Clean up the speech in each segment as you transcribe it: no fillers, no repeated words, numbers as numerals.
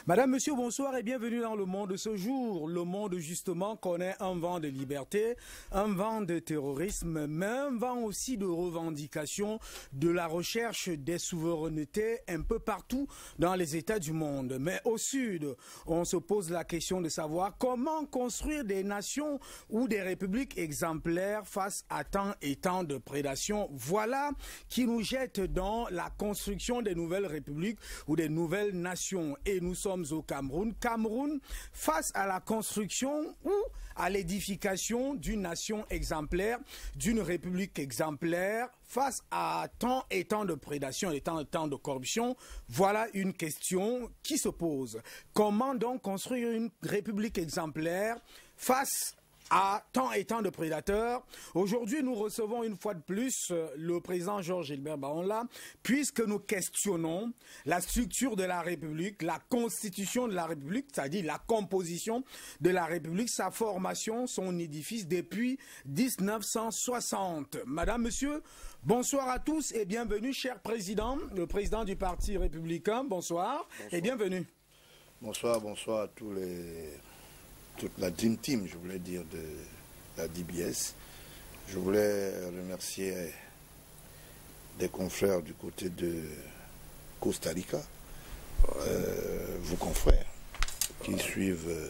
Madame, monsieur, bonsoir et bienvenue dans le monde de ce jour. Le monde, justement, connaît un vent de liberté, un vent de terrorisme, mais un vent aussi de revendication, de la recherche des souverainetés un peu partout dans les États du monde. Mais au sud, on se pose la question de savoir comment construire des nations ou des républiques exemplaires face à tant et tant de prédation. Voilà qui nous jette dans la construction des nouvelles républiques ou des nouvelles nations. Et nous sommes au Cameroun. Cameroun face à la construction ou à l'édification d'une nation exemplaire, d'une république exemplaire, face à tant et tant de prédation et tant de corruption. Voilà une question qui se pose. Comment donc construire une république exemplaire face à tant et tant de prédateurs? Aujourd'hui, nous recevons une fois de plus le président Georges-Gilbert Baonla, puisque nous questionnons la structure de la République, la constitution de la République, c'est-à-dire la composition de la République, sa formation, son édifice depuis 1960. Madame, monsieur, bonsoir à tous et bienvenue, cher président, le président du Parti républicain. Bonsoir, et bienvenue. Bonsoir, bonsoir à toute la Dream Team, je voulais dire, de la DBS. Je voulais remercier des confrères du côté de Costa Rica, vos confrères, qui suivent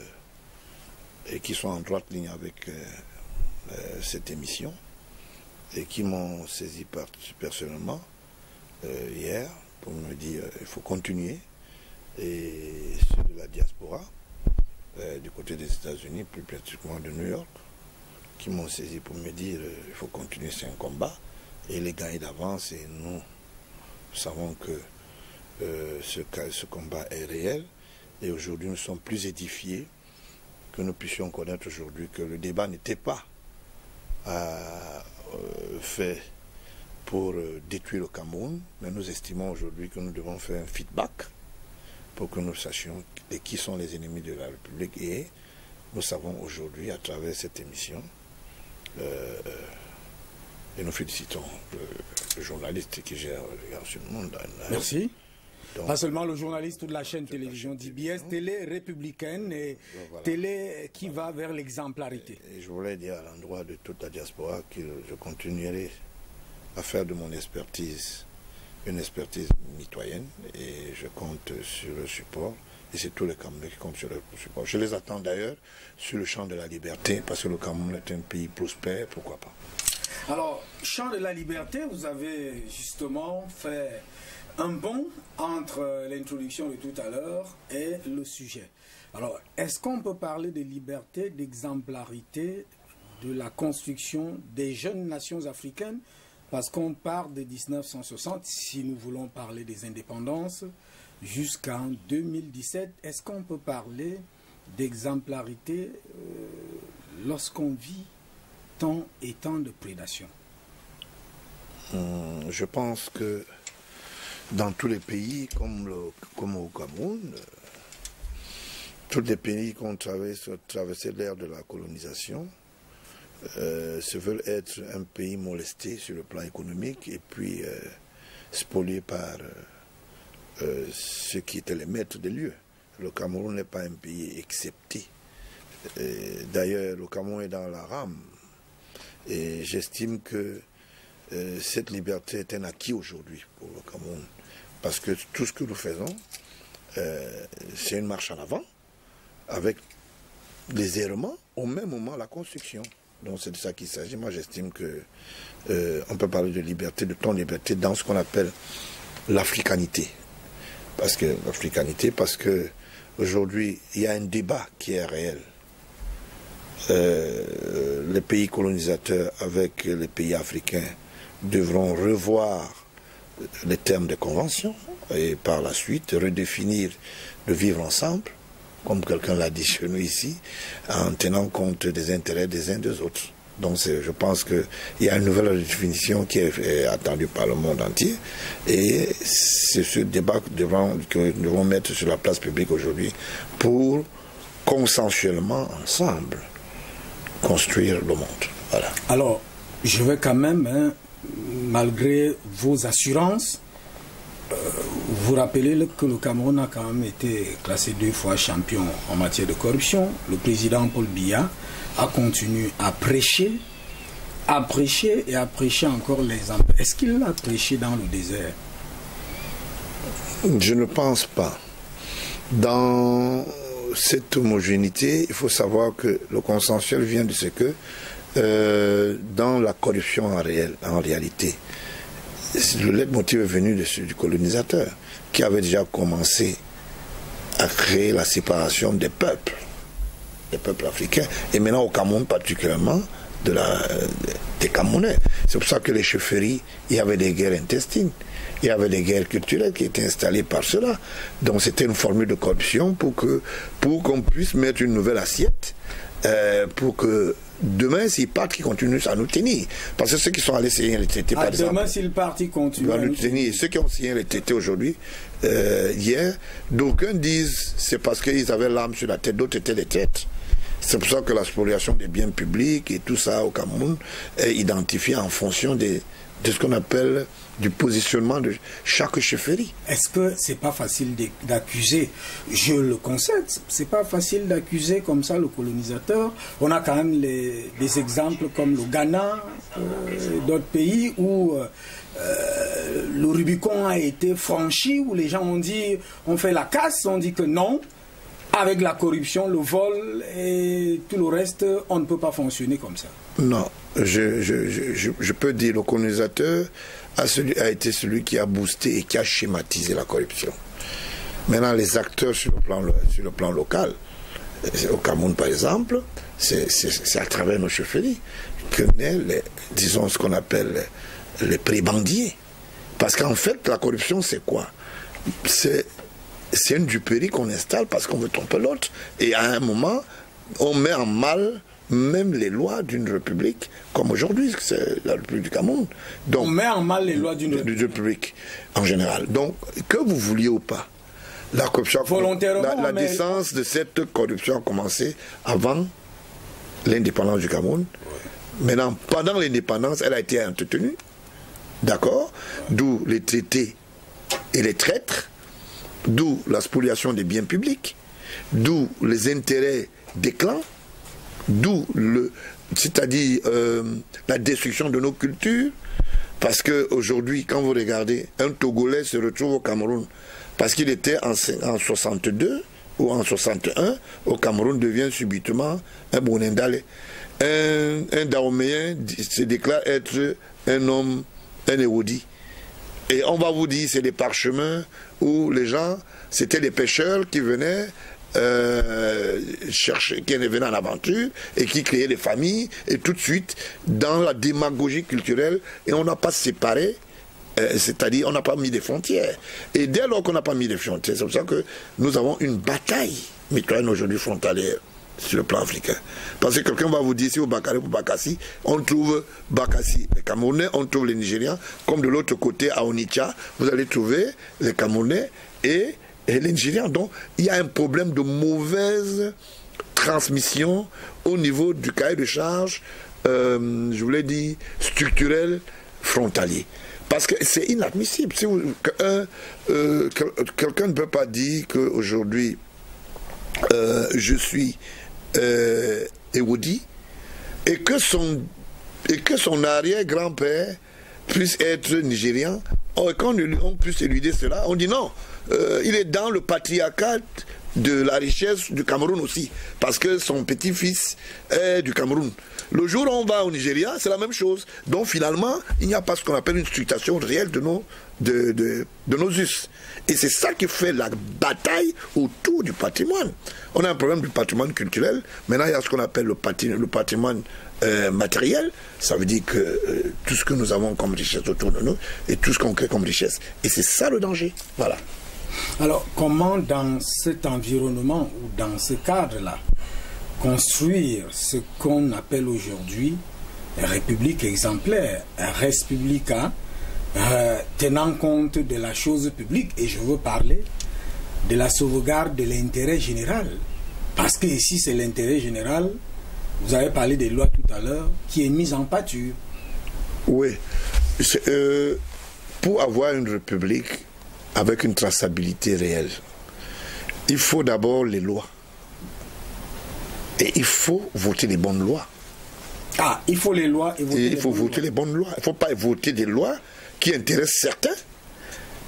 et qui sont en droite ligne avec cette émission et qui m'ont saisi personnellement hier pour me dire il faut continuer, et ceux de la diaspora du côté des États-Unis, plus pratiquement de New York, qui m'ont saisi pour me dire il faut continuer, c'est un combat et les gagner d'avance, et nous savons que ce combat est réel, et aujourd'hui nous sommes plus édifiés que nous puissions connaître aujourd'hui que le débat n'était pas fait pour détruire le Cameroun, mais nous estimons aujourd'hui que nous devons faire un feedback pour que nous sachions qui sont les ennemis de la République, et nous savons aujourd'hui à travers cette émission, et nous félicitons le journaliste qui gère ce monde. Merci. Donc, pas seulement le journaliste ou de la chaîne télévision DBS, télé républicaine et voilà, télé qui va vers l'exemplarité. Et je voulais dire à l'endroit de toute la diaspora que je continuerai à faire de mon expertise une expertise mitoyenne, et je compte sur le support, et c'est tous les Camerounais qui comptent sur le support. Je les attends d'ailleurs sur le champ de la liberté, parce que le Cameroun est un pays prospère, pourquoi pas. Alors, champ de la liberté, vous avez justement fait un bond entre l'introduction de tout à l'heure et le sujet. Alors, est-ce qu'on peut parler de liberté, d'exemplarité, de la construction des jeunes nations africaines? Parce qu'on part de 1960, si nous voulons parler des indépendances, jusqu'en 2017, est-ce qu'on peut parler d'exemplarité lorsqu'on vit tant et tant de prédation? Je pense que dans tous les pays, comme au Cameroun, tous les pays qui ont traversé l'ère de la colonisation, se veulent être un pays molesté sur le plan économique, et puis spolié par ceux qui étaient les maîtres des lieux. Le Cameroun n'est pas un pays excepté. D'ailleurs, le Cameroun est dans la rame, et j'estime que cette liberté est un acquis aujourd'hui pour le Cameroun, parce que tout ce que nous faisons, c'est une marche en avant, avec les errements, au même moment la construction. Donc c'est de ça qu'il s'agit. Moi j'estime que on peut parler de liberté, de ton liberté, dans ce qu'on appelle l'africanité. Parce que aujourd'hui il y a un débat qui est réel. Les pays colonisateurs avec les pays africains devront revoir les termes des conventions, et par la suite redéfinir le vivre ensemble, comme quelqu'un l'a dit chez nous ici, en tenant compte des intérêts des uns des autres. Donc je pense qu'il y a une nouvelle définition qui est attendue par le monde entier, et c'est ce débat que nous devons mettre sur la place publique aujourd'hui pour consensuellement, ensemble, construire le monde. Voilà. Alors, je vais quand même, malgré vos assurances, Vous rappelez que le Cameroun a quand même été classé 2 fois champion en matière de corruption. Le président Paul Biya a continué à prêcher et à prêcher encore l'exemple. Est-ce qu'il a prêché dans le désert? Je ne pense pas. Dans cette homogénéité, il faut savoir que le consensuel vient de ce que dans la corruption en réalité, le leitmotiv est venu du colonisateur qui avait déjà commencé à créer la séparation des peuples africains, et maintenant au Cameroun particulièrement des Camerounais. C'est pour ça que les chefferies, il y avait des guerres intestines, il y avait des guerres culturelles qui étaient installées par cela. Donc c'était une formule de corruption pour qu'on puisse mettre une nouvelle assiette, pour que demain, s'ils partent, ils continuent à nous tenir. Parce que ceux qui sont allés signer les traités, par exemple... Demain, s'ils partent, ils continuent à nous tenir. Ceux qui ont signé les traités aujourd'hui, hier, d'aucuns disent c'est parce qu'ils avaient l'âme sur la tête, d'autres étaient des traîtres. C'est pour ça que la spoliation des biens publics et tout ça au Cameroun est identifié en fonction de ce qu'on appelle du positionnement de chaque chefferie. Est-ce que c'est pas facile d'accuser, je le concède, c'est pas facile d'accuser comme ça le colonisateur? On a quand même des exemples comme le Ghana, d'autres pays où le Rubicon a été franchi, où les gens ont dit, on fait la casse, on dit que non. Avec la corruption, le vol et tout le reste, on ne peut pas fonctionner comme ça. Non, je peux dire le colonisateur a été celui qui a boosté et qui a schématisé la corruption. Maintenant, les acteurs sur le plan local, au Cameroun par exemple, c'est à travers nos chefferies que naît, disons, ce qu'on appelle les prébendiers. Parce qu'en fait, la corruption, c'est quoi? C'est une duperie qu'on installe parce qu'on veut tromper l'autre. Et à un moment, on met en mal même les lois d'une république, comme aujourd'hui, c'est la République du Cameroun. Donc, on met en mal les lois d'une république en général. Donc, que vous vouliez ou pas, la corruption, la décence de cette corruption a commencé avant l'indépendance du Cameroun. Maintenant, pendant l'indépendance, elle a été entretenue. D'accord? D'où les traités et les traîtres. D'où la spoliation des biens publics, d'où les intérêts des clans, d'où c'est-à-dire la destruction de nos cultures. Parce qu'aujourd'hui, quand vous regardez, un Togolais se retrouve au Cameroun parce qu'il était en 62 ou en 61, au Cameroun devient subitement un Bonindale. Un Dahoméen se déclare être un homme, un érudit. Et on va vous dire, c'est des parchemins où les gens, c'était des pêcheurs qui venaient chercher, qui venaient en aventure et qui créaient des familles. Et tout de suite, dans la démagogie culturelle, et on n'a pas séparé, c'est-à-dire on n'a pas mis des frontières. Et dès lors qu'on n'a pas mis des frontières, c'est pour ça que nous avons une bataille mitoyenne aujourd'hui frontalière sur le plan africain. Parce que quelqu'un va vous dire, si au Bakary ou Bakassi, on trouve Bakassi, les Camerounais, on trouve les Nigérians, comme de l'autre côté, à Onitsha, vous allez trouver les Camerounais et les Nigérians. Donc, il y a un problème de mauvaise transmission au niveau du cahier de charge, je vous l'ai dit, structurel, frontalier. Parce que c'est inadmissible. Si quelqu'un ne peut pas dire qu'aujourd'hui, je suis érudit et que son arrière-grand-père puisse être nigérian, et quand on puisse éluder cela, on dit non, il est dans le patriarcat de la richesse du Cameroun aussi, parce que son petit-fils est du Cameroun. Le jour où on va au Nigeria, c'est la même chose. Donc finalement, il n'y a pas ce qu'on appelle une structuration réelle de nos us. Et c'est ça qui fait la bataille autour du patrimoine. On a un problème du patrimoine culturel. Maintenant, il y a ce qu'on appelle le patrimoine matériel. Ça veut dire que tout ce que nous avons comme richesse autour de nous et tout ce qu'on crée comme richesse. Et c'est ça le danger. Voilà. Alors, comment dans cet environnement ou dans ce cadre-là, construire ce qu'on appelle aujourd'hui république exemplaire, res publica, tenant compte de la chose publique, et je veux parler de la sauvegarde de l'intérêt général, parce que ici c'est l'intérêt général, vous avez parlé des lois tout à l'heure, qui est mise en pâture. Oui, pour avoir une république, avec une traçabilité réelle, il faut d'abord les lois. Et il faut voter les bonnes lois. Ah, il faut les lois et voter il faut voter les bonnes lois. Il ne faut pas voter des lois qui intéressent certains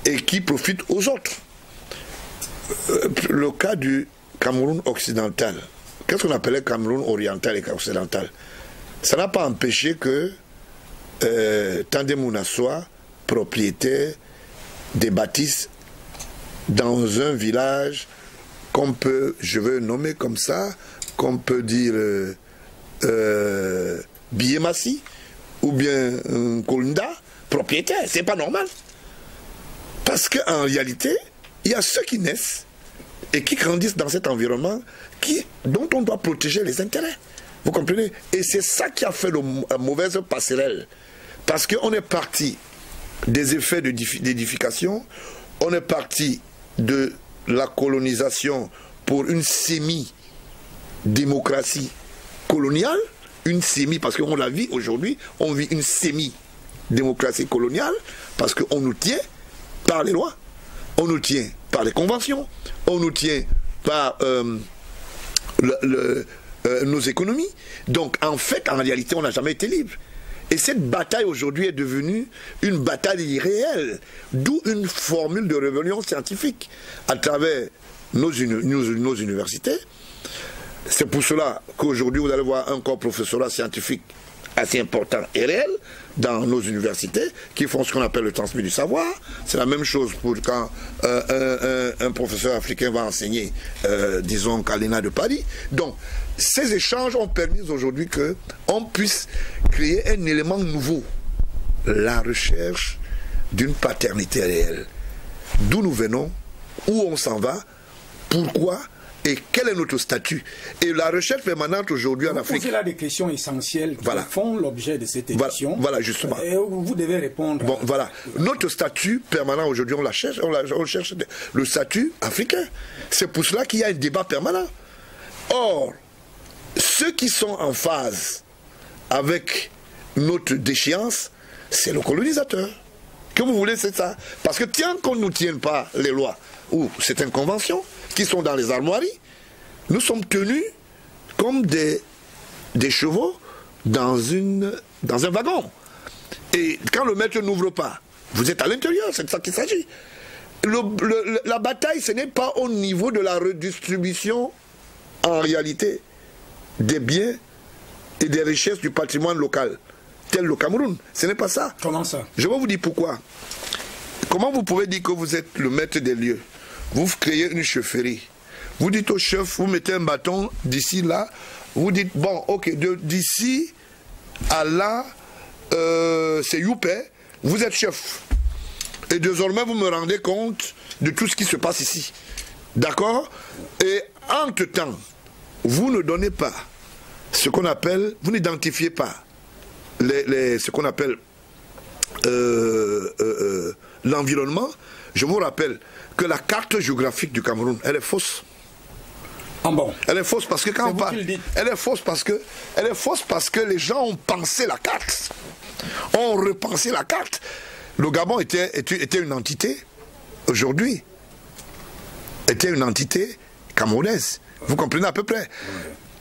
et qui profitent aux autres. Le cas du Cameroun occidental, qu'est-ce qu'on appelait Cameroun oriental et occidental? Ça n'a pas empêché que Tandemuna soit propriétaire des bâtisses dans un village qu'on peut, je veux nommer comme ça, qu'on peut dire Biémassi ou bien Kolunda, propriétaire. C'est pas normal. Parce qu'en réalité, il y a ceux qui naissent et qui grandissent dans cet environnement dont on doit protéger les intérêts. Vous comprenez? Et c'est ça qui a fait la mauvaise passerelle. Parce qu'on est parti des effets d'édification, on est parti de la colonisation pour une semi-démocratie coloniale, parce qu'on la vit aujourd'hui, on vit une semi-démocratie coloniale, parce qu'on nous tient par les lois, on nous tient par les conventions, on nous tient par nos économies. Donc en fait, en réalité, on n'a jamais été libre. Et cette bataille aujourd'hui est devenue une bataille irréelle, d'où une formule de rébellion scientifique à travers nos universités. C'est pour cela qu'aujourd'hui vous allez voir un corps professoral scientifique assez important et réel dans nos universités qui font ce qu'on appelle le transmis du savoir. C'est la même chose pour quand un professeur africain va enseigner, disons, qu'à l'ENA de Paris. Donc, ces échanges ont permis aujourd'hui qu'on puisse créer un élément nouveau, la recherche d'une paternité réelle. D'où nous venons, où on s'en va, pourquoi et quel est notre statut. Et la recherche permanente aujourd'hui en Afrique... Vous posez là des questions essentielles qui font l'objet de cette émission. Voilà, justement. Et vous devez répondre. Bon, voilà. Notre statut permanent aujourd'hui, on cherche le statut africain. C'est pour cela qu'il y a un débat permanent. Or, ceux qui sont en phase avec notre déchéance, c'est le colonisateur. Que vous voulez, c'est ça. Parce que tant qu'on ne nous tienne pas les lois ou certaines conventions qui sont dans les armoiries, nous sommes tenus comme des chevaux dans un wagon. Et quand le maître n'ouvre pas, vous êtes à l'intérieur, c'est de ça qu'il s'agit. La bataille, ce n'est pas au niveau de la redistribution, en réalité, des biens et des richesses du patrimoine local, tel le Cameroun. Ce n'est pas ça. Comment ça? Je vais vous dire pourquoi. Comment vous pouvez dire que vous êtes le maître des lieux? Vous créez une chefferie. Vous dites au chef, vous mettez un bâton d'ici là. Vous dites, bon, ok, d'ici à là, c'est Youpé, vous êtes chef. Et désormais, vous me rendez compte de tout ce qui se passe ici. D'accord? Et entre-temps, vous ne donnez pas ce qu'on appelle, vous n'identifiez pas ce qu'on appelle l'environnement. Je vous rappelle que la carte géographique du Cameroun, elle est fausse. Ah bon? Elle est fausse parce que quand on parle, elle est fausse parce que les gens ont pensé la carte, ont repensé la carte. Le Gabon était une entité aujourd'hui, était une entité camerounaise. Vous comprenez à peu près?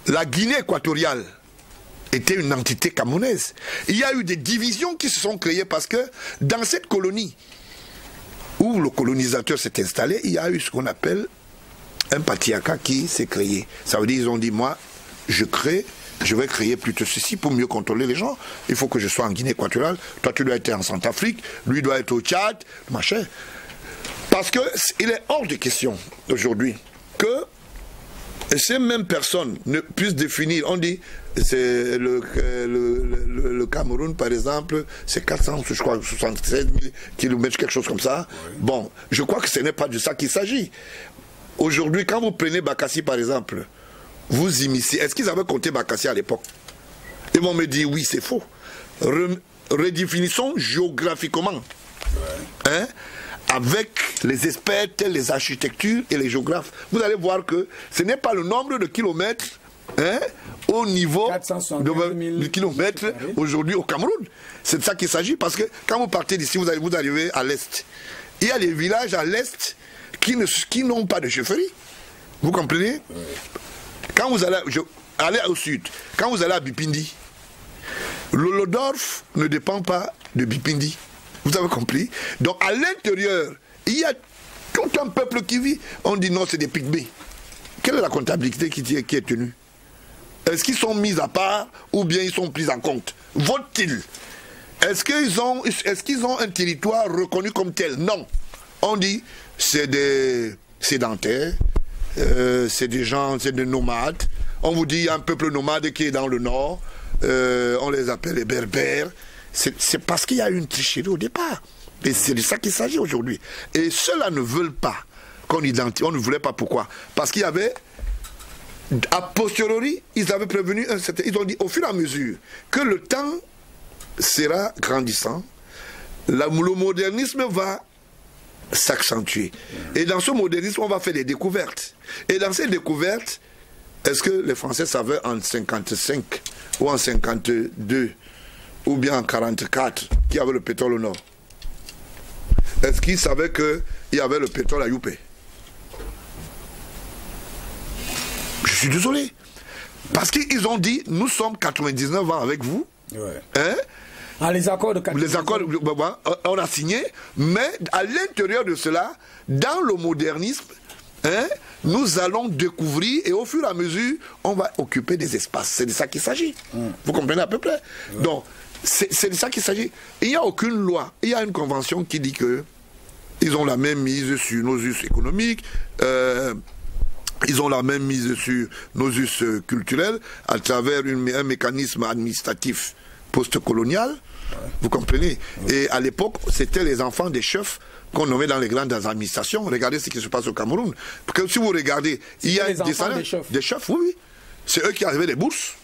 La Guinée équatoriale était une entité camerounaise. Il y a eu des divisions qui se sont créées parce que dans cette colonie où le colonisateur s'est installé, il y a eu ce qu'on appelle un patriarcat qui s'est créé. Ça veut dire qu'ils ont dit, moi, je vais créer plutôt ceci pour mieux contrôler les gens. Il faut que je sois en Guinée équatoriale, toi tu dois être en Centrafrique, lui doit être au Tchad, machin. Parce qu'il est hors de question aujourd'hui que ces mêmes personnes ne puissent définir, on dit, c'est le Cameroun par exemple, c'est 476 000 kilomètres, quelque chose comme ça. Oui. Bon, je crois que ce n'est pas de ça qu'il s'agit. Aujourd'hui, quand vous prenez Bakassi par exemple, vous immiscez, est-ce qu'ils avaient compté Bakassi à l'époque? Ils vont me dire oui, c'est faux. Redéfinissons géographiquement. Ouais. Hein? Avec les experts, les architectures et les géographes, vous allez voir que ce n'est pas le nombre de kilomètres au niveau de kilomètres aujourd'hui au Cameroun. C'est de ça qu'il s'agit, parce que quand vous partez d'ici, vous arrivez à l'est. Il y a des villages à l'est qui n'ont pas de chefferie. Vous comprenez? Quand vous allez au sud, quand vous allez à Bipindi, l'Olodorf ne dépend pas de Bipindi. Vous avez compris? Donc à l'intérieur, il y a tout un peuple qui vit. On dit non, c'est des pygmées. Quelle est la comptabilité qui est tenue? Est-ce qu'ils sont mis à part ou bien ils sont pris en compte? Votent-ils? Est-ce qu'ils ont un territoire reconnu comme tel? Non. On dit c'est des sédentaires, c'est des gens, c'est des nomades. On vous dit il y a un peuple nomade qui est dans le nord, on les appelle les berbères. C'est parce qu'il y a eu une tricherie au départ. Et c'est de ça qu'il s'agit aujourd'hui. Et ceux-là ne veulent pas qu'on identifie. On ne voulait pas. Pourquoi? Parce qu'il y avait, a posteriori, ils avaient prévenu un certain... Ils ont dit au fur et à mesure que le temps sera grandissant, le modernisme va s'accentuer. Et dans ce modernisme, on va faire des découvertes. Et dans ces découvertes, est-ce que les Français savaient en 55 ou en 52 ou bien en 44 qu'il y avait le pétrole au nord? Est-ce qu'ils savaient qu'il y avait le pétrole à Youpé? Je suis désolé. Parce qu'ils ont dit, nous sommes 99 ans avec vous. Ouais. Hein? Ah, les accords de 99. Les accords, on a signé, mais à l'intérieur de cela, dans le modernisme, hein, nous allons découvrir et au fur et à mesure, on va occuper des espaces. C'est de ça qu'il s'agit. Vous comprenez à peu près? Donc, c'est de ça qu'il s'agit. Il n'y a aucune loi. Il y a une convention qui dit que ils ont la même mise sur nos us économiques, ils ont la même mise sur nos us culturels à travers un mécanisme administratif post-colonial. Vous comprenez? Et à l'époque, c'était les enfants des chefs qu'on nommait dans les grandes administrations. Regardez ce qui se passe au Cameroun. Parce que si vous regardez, il y a des chefs, oui. C'est eux qui avaient les bourses.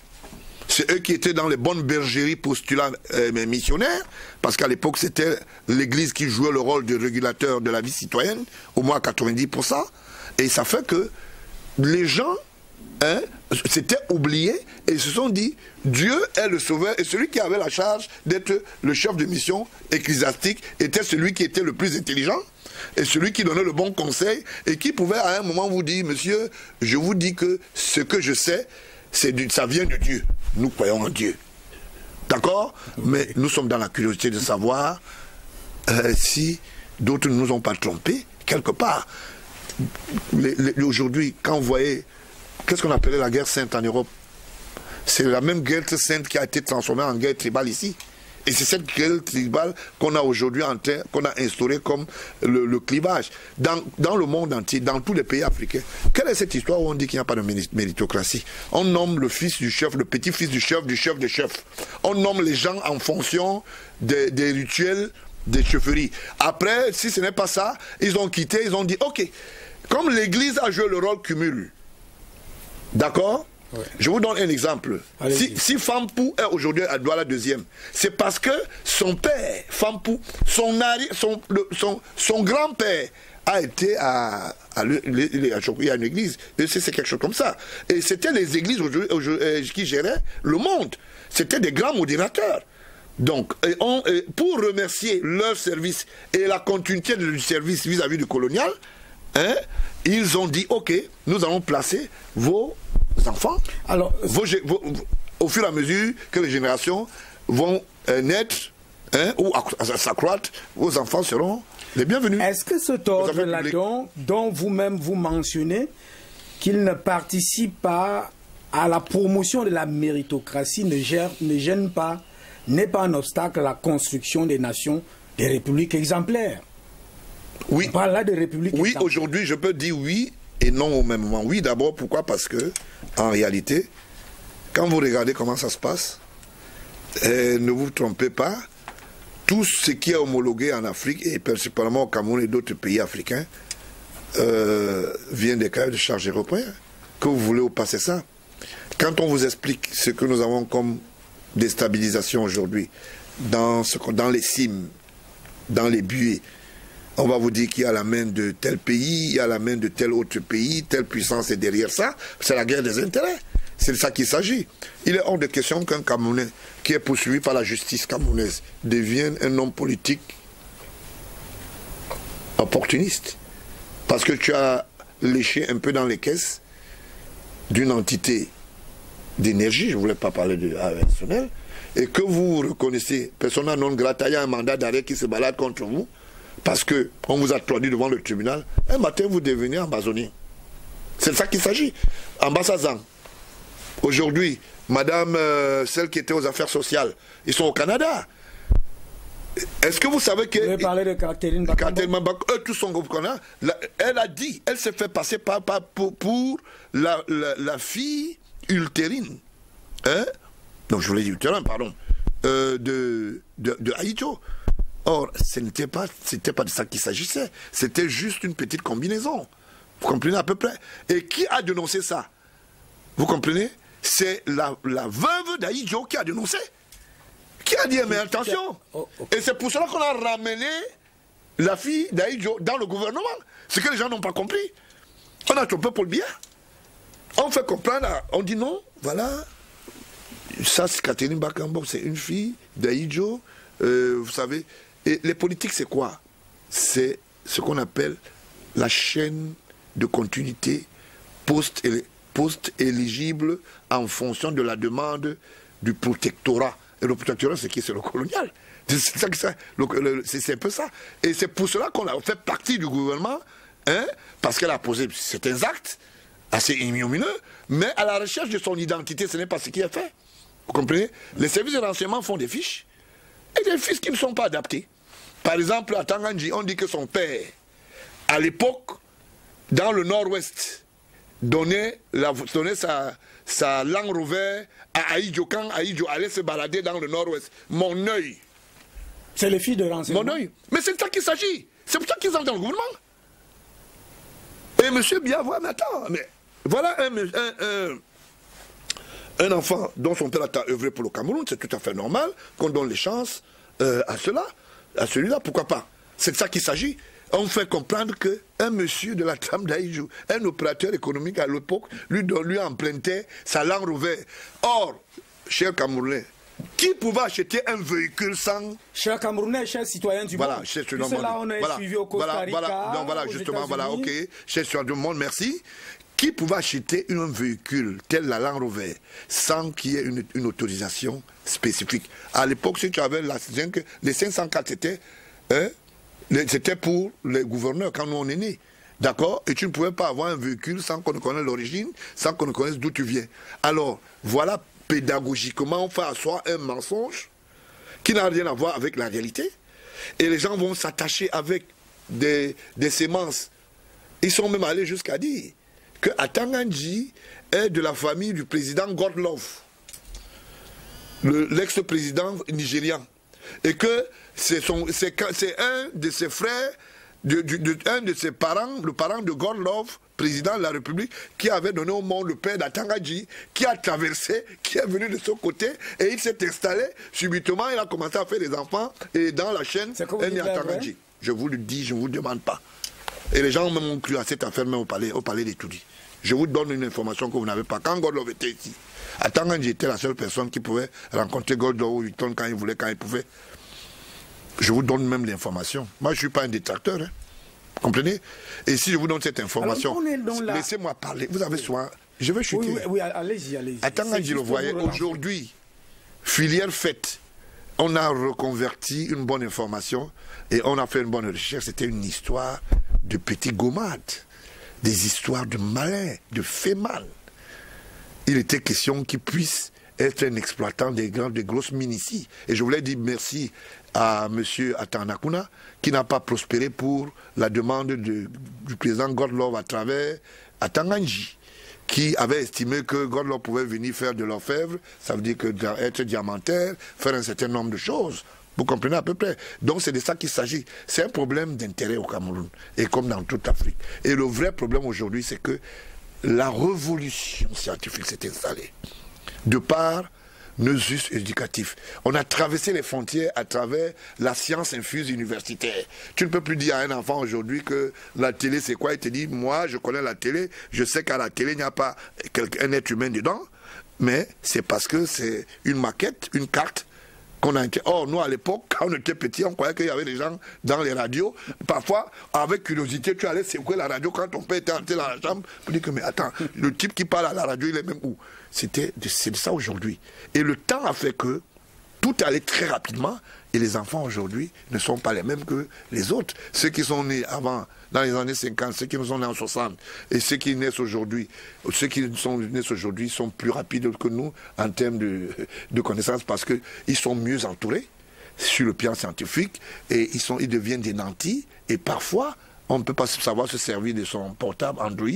C'est eux qui étaient dans les bonnes bergeries postulants missionnaires, parce qu'à l'époque, c'était l'Église qui jouait le rôle de régulateur de la vie citoyenne, au moins 90%. Et ça fait que les gens s'étaient oubliés et se sont dit, Dieu est le sauveur, et celui qui avait la charge d'être le chef de mission ecclésiastique était celui qui était le plus intelligent, et celui qui donnait le bon conseil, et qui pouvait à un moment vous dire, monsieur, je vous dis que ce que je sais, ça vient de Dieu. Nous croyons en Dieu. D'accord? Mais nous sommes dans la curiosité de savoir si d'autres ne nous ont pas trompés, quelque part. Aujourd'hui, quand vous voyez, qu'est-ce qu'on appelait la guerre sainte en Europe? C'est la même guerre sainte qui a été transformée en guerre tribale ici. Et c'est cette guerre tribale qu'on a aujourd'hui qu'on a instaurée comme le clivage. Dans le monde entier, dans tous les pays africains, quelle est cette histoire où on dit qu'il n'y a pas de méritocratie? On nomme le fils du chef, le petit-fils du chef des chefs. On nomme les gens en fonction des rituels, des chefferies. Après, si ce n'est pas ça, ils ont quitté, ils ont dit, ok, comme l'Église a joué le rôle cumul, d'accord? Ouais. Je vous donne un exemple. Si Fampou est aujourd'hui à Douala deuxième, c'est parce que son père, Fampou, son grand-père a été à une église. C'est quelque chose comme ça. Et c'était les églises qui géraient le monde. C'était des grands modérateurs. Donc, pour remercier leur service et la continuité du service vis-à-vis du colonial, ils ont dit, ok, nous allons placer vos enfants. Alors, au fur et à mesure que les générations vont naître ou s'accroître, vos enfants seront les bienvenus. Est-ce que cet ordre-là dont vous-même vous mentionnez qu'il ne participe pas à la promotion de la méritocratie ne gêne pas, n'est pas un obstacle à la construction des nations, des républiques exemplaires? Oui. On parle là de républiques exemplaires. Oui, aujourd'hui, je peux dire oui et non au même moment. Oui, d'abord, pourquoi? Parce que, en réalité, quand vous regardez comment ça se passe, ne vous trompez pas, tout ce qui est homologué en Afrique, et principalement au Cameroun et d'autres pays africains, vient des cahiers de charges européens. Que vous voulez ou pas, c'est ça. Quand on vous explique ce que nous avons comme déstabilisation aujourd'hui, dans les cimes, dans les buées, on va vous dire qu'il y a la main de tel pays, il y a la main de tel autre pays, telle puissance est derrière ça. C'est la guerre des intérêts. C'est de ça qu'il s'agit. Il est hors de question qu'un Camerounais qui est poursuivi par la justice camerounaise devienne un homme politique opportuniste. Parce que tu as léché un peu dans les caisses d'une entité d'énergie, je ne voulais pas parler de personnel, et que vous reconnaissez, persona non grata, il y a un mandat d'arrêt qui se balade contre vous, parce qu'on vous a traduit devant le tribunal, un matin vous devenez ambassadeur. C'est de ça qu'il s'agit. Ambassadeur. Aujourd'hui, madame, celle qui était aux affaires sociales, ils sont au Canada. Est-ce que vous savez que... Vous avez parlé de Catherine Bakamba. Eux tous sont au Canada. Elle a dit, elle s'est fait passer pour la fille ultérine. Hein? Donc je voulais dire ultérine, pardon. De Aïdjo. Or, ce n'était pas de ça qu'il s'agissait. C'était juste une petite combinaison. Vous comprenez à peu près? Et qui a dénoncé ça? Vous comprenez? C'est la veuve d'Aïdjo qui a dénoncé. Qui a dit, mais attention. Et c'est pour cela qu'on a ramené la fille d'Aïdjo dans le gouvernement. Ce que les gens n'ont pas compris. On a trompé pour le bien. On fait comprendre, on dit non, voilà. Ça, c'est Catherine Bakamba, c'est une fille d'Aïdjo. Vous savez. Et les politiques, c'est quoi? C'est ce qu'on appelle la chaîne de continuité post-éligible en fonction de la demande du protectorat. Et le protectorat, c'est qui? C'est le colonial. C'est un peu ça. Et c'est pour cela qu'on a fait partie du gouvernement, hein, parce qu'elle a posé certains actes assez ignominieux, mais à la recherche de son identité, ce n'est pas ce qui est fait. Vous comprenez? Les services de renseignement font des fiches, et des fiches qui ne sont pas adaptées. Par exemple, à Tanganji, on dit que son père, à l'époque, dans le nord-ouest, donnait sa Land Rover à Aïdjo quand Aïdjo allait se balader dans le nord-ouest. Mon œil. C'est les filles de renseignement. Mon œil. Mais c'est de ça qu'il s'agit. C'est pour ça qu'ils entrent dans le gouvernement. Et M. Biavois, mais attends, mais voilà un enfant dont son père a œuvré pour le Cameroun, c'est tout à fait normal qu'on donne les chances à celui-là, pourquoi pas? C'est de ça qu'il s'agit. On fait comprendre qu'un monsieur de la trame d'Aïdjo, un opérateur économique à l'époque, lui empruntait sa Land Rover. Or, cher Camerounais, qui pouvait acheter un véhicule sans... Cher Camerounais, cher citoyen du monde. Voilà, cher citoyen du monde. Là, on a suivi au Costa Rica, voilà, justement, voilà, ok. Cher citoyen du monde, merci. Qui pouvait acheter un véhicule tel la Land Rover sans qu'il y ait une autorisation spécifique? À l'époque, si tu avais les 504, c'était pour les gouverneurs quand nous on est nés. D'accord? Et tu ne pouvais pas avoir un véhicule sans qu'on ne connaisse l'origine, sans qu'on ne connaisse d'où tu viens. Alors, voilà pédagogiquement, on fait asseoir un mensonge qui n'a rien à voir avec la réalité. Et les gens vont s'attacher avec des sémences. Ils sont même allés jusqu'à dire que Atanganji est de la famille du président Godlove, l'ex-président nigérian. Et que c'est un de ses frères, un de ses parents, le parent de Godlove, président de la République, qui avait donné au monde le père d'Atanganji, qui a traversé, qui est venu de son côté, et il s'est installé. Subitement, il a commencé à faire des enfants, et dans la chaîne, il est né Atanganji. Je vous le dis, je ne vous le demande pas. Et les gens m'ont cru à cette affaire, même au palais d'Etoudi. Je vous donne une information que vous n'avez pas. Quand Godlove était ici, Atanganji était la seule personne qui pouvait rencontrer Godlove ou Hilton quand il voulait, quand il pouvait. Je vous donne même l'information. Moi, je ne suis pas un détracteur. Hein. Vous comprenez? Et si je vous donne cette information, laissez-moi parler. Vous avez soin. Je vais chuter. Oui, allez-y. Atanganji le voyait. Aujourd'hui, filière faite, on a reconverti une bonne information et on a fait une bonne recherche. C'était une histoire de petits gommades, des histoires de malins, de faits mal. Il était question qu'il puisse être un exploitant des grosses minicies. Et je voulais dire merci à M. Atanakuna, qui n'a pas prospéré pour la demande du président Godlove à travers Atanganji, qui avait estimé que Godlove pouvait venir faire de l'orfèvre, ça veut dire que être diamantaire, faire un certain nombre de choses. Vous comprenez à peu près? Donc c'est de ça qu'il s'agit. C'est un problème d'intérêt au Cameroun, et comme dans toute l'Afrique. Et le vrai problème aujourd'hui, c'est que la révolution scientifique s'est installée. De par nos us éducatifs. On a traversé les frontières à travers la science infuse universitaire. Tu ne peux plus dire à un enfant aujourd'hui que la télé c'est quoi? Il te dit, moi je connais la télé, je sais qu'à la télé il n'y a pas un être humain dedans, mais c'est parce que c'est une maquette, une carte qu'on a... Or, nous, à l'époque, quand on était petits, on croyait qu'il y avait des gens dans les radios. Parfois, avec curiosité, tu allais secouer la radio quand ton père était entré dans la chambre pour dire que, mais attends, le type qui parle à la radio, il est même où? C'est de ça aujourd'hui. Et le temps a fait que tout allait très rapidement et les enfants aujourd'hui ne sont pas les mêmes que les autres. Ceux qui sont nés avant, dans les années 50, ceux qui sont nés en 60 et ceux qui naissent aujourd'hui, sont plus rapides que nous en termes de connaissances parce qu'ils sont mieux entourés sur le plan scientifique et ils deviennent des nantis et parfois on ne peut pas savoir se servir de son portable Android,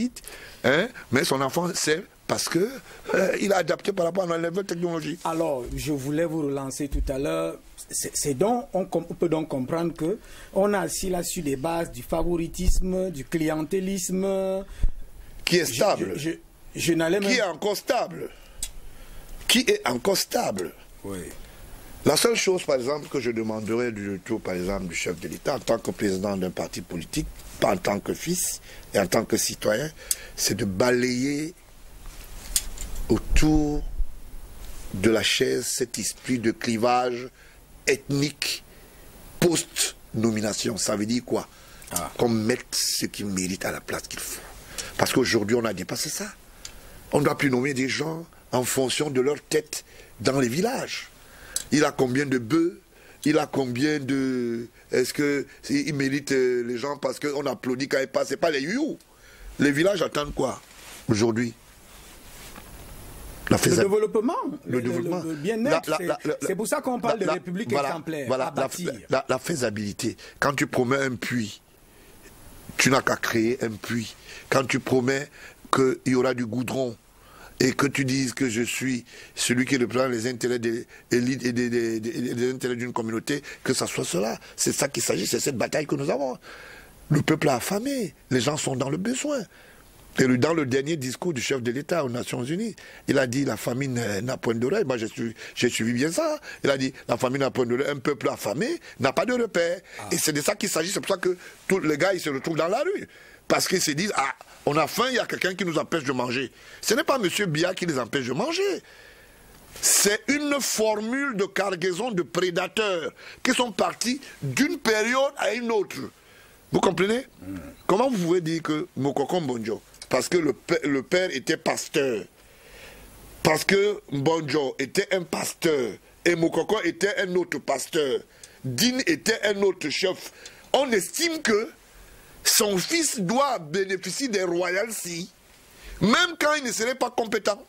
hein, mais son enfant sait parce que il a adapté par rapport à la nouvelle technologie. Alors, je voulais vous relancer tout à l'heure. On peut donc comprendre que on a assis là sur des bases du favoritisme, du clientélisme. Qui est stable. Je n'allais même... Qui est encore stable. Qui est encore stable. Oui. La seule chose, par exemple, que je demanderais du retour, par exemple, du chef de l'État en tant que président d'un parti politique, pas en tant que fils et en tant que citoyen, c'est de balayer autour de la chaise cet esprit de clivage ethnique post-nomination. Ça veut dire quoi? Qu'on mette ce qui mérite à la place qu'il faut. Parce qu'aujourd'hui, on a dépassé ça. On ne doit plus nommer des gens en fonction de leur tête dans les villages. Il a combien de bœufs? Il a combien de... Est-ce qu'il mérite les gens parce qu'on applaudit quand il passe? C'est pas les you. Les villages attendent quoi aujourd'hui? Le développement, le développement, le bien-être. C'est pour ça qu'on parle de république exemplaire. Voilà, la faisabilité. Quand tu promets un puits, tu n'as qu'à créer un puits. Quand tu promets qu'il y aura du goudron et que tu dises que je suis celui qui représente les intérêts des élites et des intérêts d'une communauté, que ça soit cela. C'est ça qu'il s'agit, c'est cette bataille que nous avons. Le peuple a affamé, les gens sont dans le besoin. Et dans le dernier discours du chef de l'État aux Nations Unies, il a dit la famine n'a point d'oreille. Moi, j'ai suivi bien ça. Il a dit la famine n'a point d'oreille. Un peuple affamé n'a pas de repère. Et c'est de ça qu'il s'agit. C'est pour ça que tous les gars ils se retrouvent dans la rue. Parce qu'ils se disent on a faim, il y a quelqu'un qui nous empêche de manger. Ce n'est pas M. Biya qui les empêche de manger. C'est une formule de cargaison de prédateurs qui sont partis d'une période à une autre. Vous comprenez? Comment vous pouvez dire que Mokoko Mbonjo, parce que le père était pasteur, parce que Mbonjo était un pasteur, et Mokoko était un autre pasteur, Dine était un autre chef, on estime que son fils doit bénéficier des royalties, même quand il ne serait pas compétent,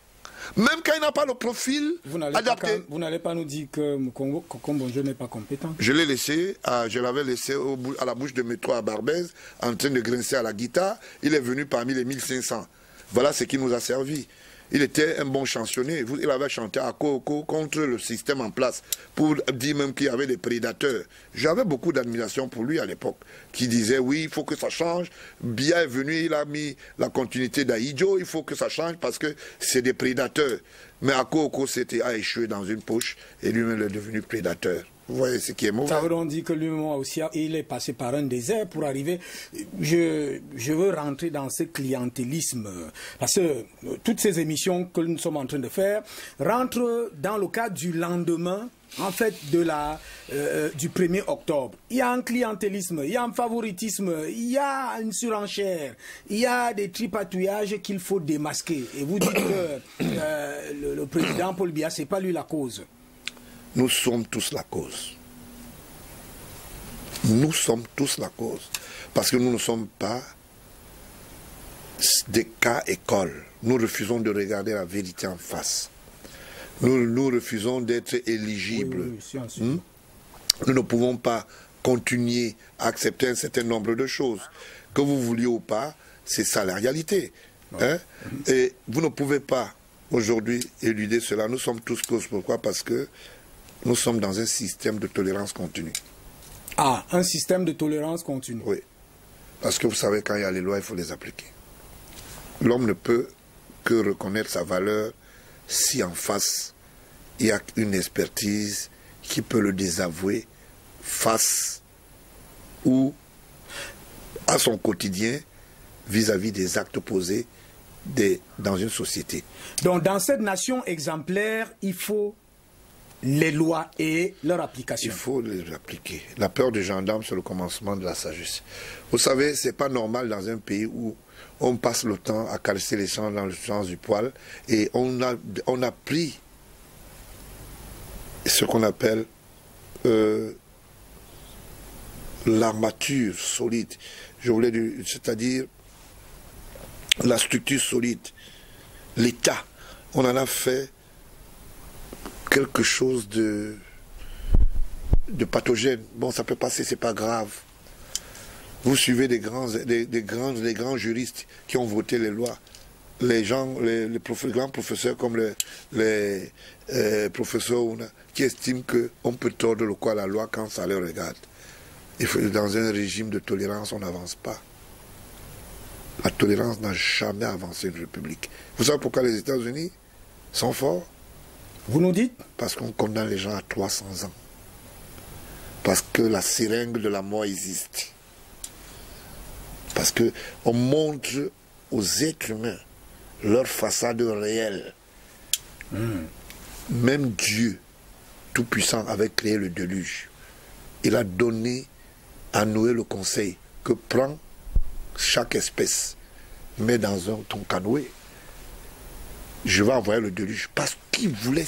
même quand il n'a pas le profil adapté. Vous n'allez pas nous dire que Mokoko Mbonjo n'est pas compétent? Je l'ai laissé, je l'avais laissé à la bouche de métro à Barbès, en train de grincer à la guitare. Il est venu parmi les 1500. Voilà ce qui nous a servi. Il était un bon chansonnier. Il avait chanté à Koko contre le système en place, pour dire même qu'il y avait des prédateurs. J'avais beaucoup d'admiration pour lui à l'époque, qui disait oui, il faut que ça change. Biya est venu, il a mis la continuité d'Aïdjo, il faut que ça change parce que c'est des prédateurs. Mais à Koko, a échoué dans une poche et lui-même est devenu prédateur. Vous voyez ce qui est mauvais. Ça veut donc dire que lui-même aussi, il est passé par un désert pour arriver. Je veux rentrer dans ce clientélisme. Parce que toutes ces émissions que nous sommes en train de faire rentrent dans le cadre du lendemain, en fait, du 1er octobre. Il y a un clientélisme, il y a un favoritisme, il y a une surenchère, il y a des tripatouillages qu'il faut démasquer. Et vous dites que le président Paul Biya, ce n'est pas lui la cause. Nous sommes tous la cause. Nous sommes tous la cause. Parce que nous ne sommes pas des cas écoles. Nous refusons de regarder la vérité en face. Nous refusons d'être éligibles. Nous ne pouvons pas continuer à accepter un certain nombre de choses. Que vous vouliez ou pas, c'est ça la réalité. Hein? Et vous ne pouvez pas aujourd'hui éluder cela. Nous sommes tous cause. Pourquoi? Parce que nous sommes dans un système de tolérance continue. Ah, un système de tolérance continue. Oui. Parce que vous savez, quand il y a les lois, il faut les appliquer. L'homme ne peut que reconnaître sa valeur si en face, il y a une expertise qui peut le désavouer face ou à son quotidien vis-à-vis des actes posés dans une société. Donc, dans cette nation exemplaire, il faut les lois et leur Il application. faut les appliquer. La peur des gendarmes, c'est le commencement de la sagesse. Vous savez, c'est pas normal dans un pays où on passe le temps à caresser les gens dans le sens du poil et on a pris ce qu'on appelle l'armature solide. Je voulais dire, c'est-à-dire la structure solide, l'État. On en a fait quelque chose de pathogène. Bon, ça peut passer, c'est pas grave. Vous suivez des grands juristes qui ont voté les lois. Les grands professeurs comme les professeurs qui estiment qu'on peut tordre le quoi à la loi quand ça les regarde. Dans un régime de tolérance, on n'avance pas. La tolérance n'a jamais avancé une république. Vous savez pourquoi les États-Unis sont forts? Vous nous dites? Parce qu'on condamne les gens à 300 ans. Parce que la seringue de la mort existe. Parce qu'on montre aux êtres humains leur façade réelle. Même Dieu, Tout-Puissant, avait créé le déluge. Il a donné à Noé le conseil que prend chaque espèce, met dans ton canoë. Je vais envoyer le déluge parce qu'il voulait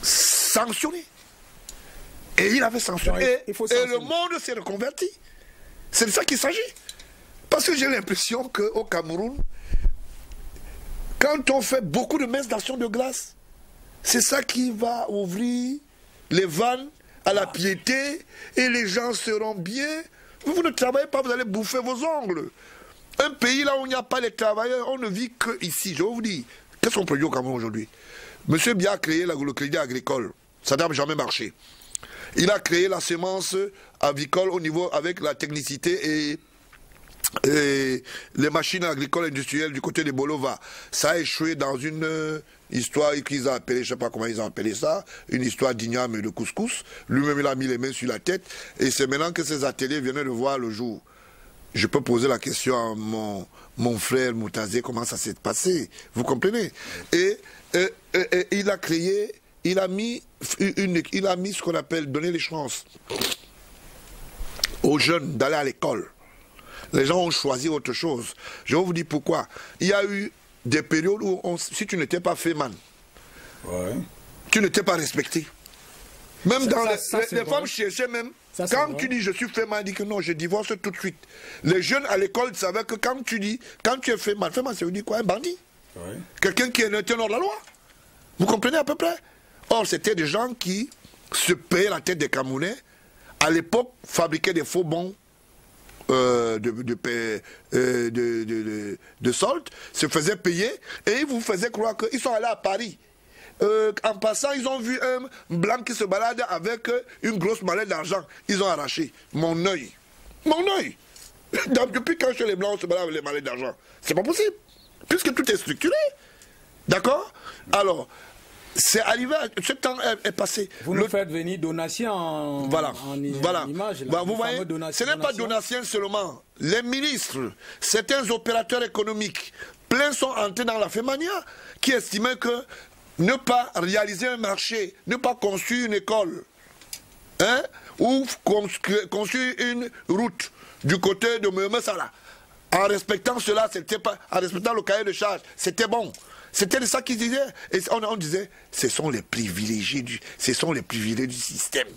sanctionner. Et il avait sanctionné. Et le monde s'est reconverti. C'est de ça qu'il s'agit. Parce que j'ai l'impression qu'au Cameroun, quand on fait beaucoup de messes d'action de grâce, c'est ça qui va ouvrir les vannes à la piété et les gens seront bien. Vous ne travaillez pas, vous allez bouffer vos ongles. Un pays là où il n'y a pas les travailleurs, on ne vit que ici. Je vais vous dire, qu'est-ce qu'on produit au Cameroun aujourd'hui? Monsieur Biya a créé le crédit agricole. Ça n'a jamais marché. Il a créé la semence avicole au niveau avec la technicité et les machines agricoles industrielles du côté de Bolova. Ça a échoué dans une histoire qu'ils ont appelée, je ne sais pas comment ils ont appelé ça, une histoire d'igname et de couscous. Lui-même, il a mis les mains sur la tête. Et c'est maintenant que ces ateliers viennent de voir le jour. Je peux poser la question à mon frère Moutazé, comment ça s'est passé. Vous comprenez? Et il a créé, il a mis ce qu'on appelle donner les chances aux jeunes d'aller à l'école. Les gens ont choisi autre chose. Je vais vous dire pourquoi. Il y a eu des périodes où, si tu n'étais pas féman, tu n'étais pas respecté. Même dans les femmes cherchaient même. Quand tu dis je suis féman, dit que non, je divorce tout de suite. Les jeunes à l'école savaient que quand tu es féman, féman, ça veut dire quoi? Un bandit. Quelqu'un qui est un teneur de la loi. Vous comprenez à peu près? Or, c'était des gens qui se payaient la tête des Camerounais. À l'époque, fabriquaient des faux bons de solde, se faisaient payer et ils vous faisaient croire qu'ils sont allés à Paris. En passant, ils ont vu un blanc qui se balade avec une grosse mallette d'argent. Ils ont arraché mon œil. Mon œil. Depuis quand chez les blancs on se balade avec les mallettes d'argent? C'est pas possible. Puisque tout est structuré. D'accord? Alors, c'est arrivé, ce temps est passé. Vous nous faites venir donation en image. Bah, vous voyez, ce n'est pas donation seulement. Les ministres, certains opérateurs économiques, plein sont entrés dans la Fémania, qui estimaient que ne pas réaliser un marché, ne pas construire une école, ou construire une route du côté de Mouemessala, en respectant cela, en respectant le cahier de charge, c'était bon. C'était de ça qu'ils disaient. Et on disait, ce sont les privilégiés du système.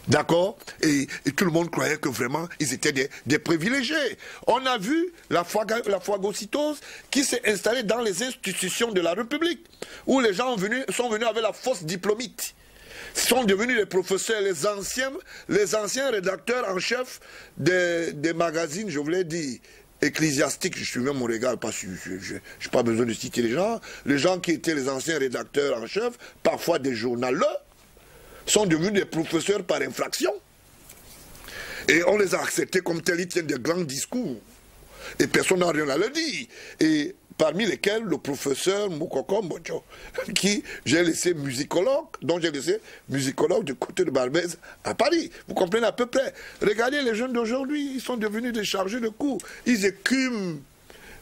D'accord? Et tout le monde croyait que vraiment, ils étaient des privilégiés. On a vu la phagocytose qui s'est installée dans les institutions de la République, où les gens sont venus avec la fausse diplomite. Ils sont devenus les professeurs, les anciens rédacteurs en chef des magazines, je voulais dire, ecclésiastique, je suivais mon regard, parce que je n'ai pas besoin de citer les gens qui étaient les anciens rédacteurs en chef, parfois des journaleux, sont devenus des professeurs par infraction. Et on les a acceptés comme tels, ils tiennent des grands discours. Et personne n'a rien à leur dire. Et parmi lesquels le professeur Moukoko Mbodjo, qui j'ai laissé musicologue, dont j'ai laissé musicologue du côté de Barbès à Paris. Vous comprenez à peu près. Regardez les jeunes d'aujourd'hui, ils sont devenus des chargés de cours. Ils écument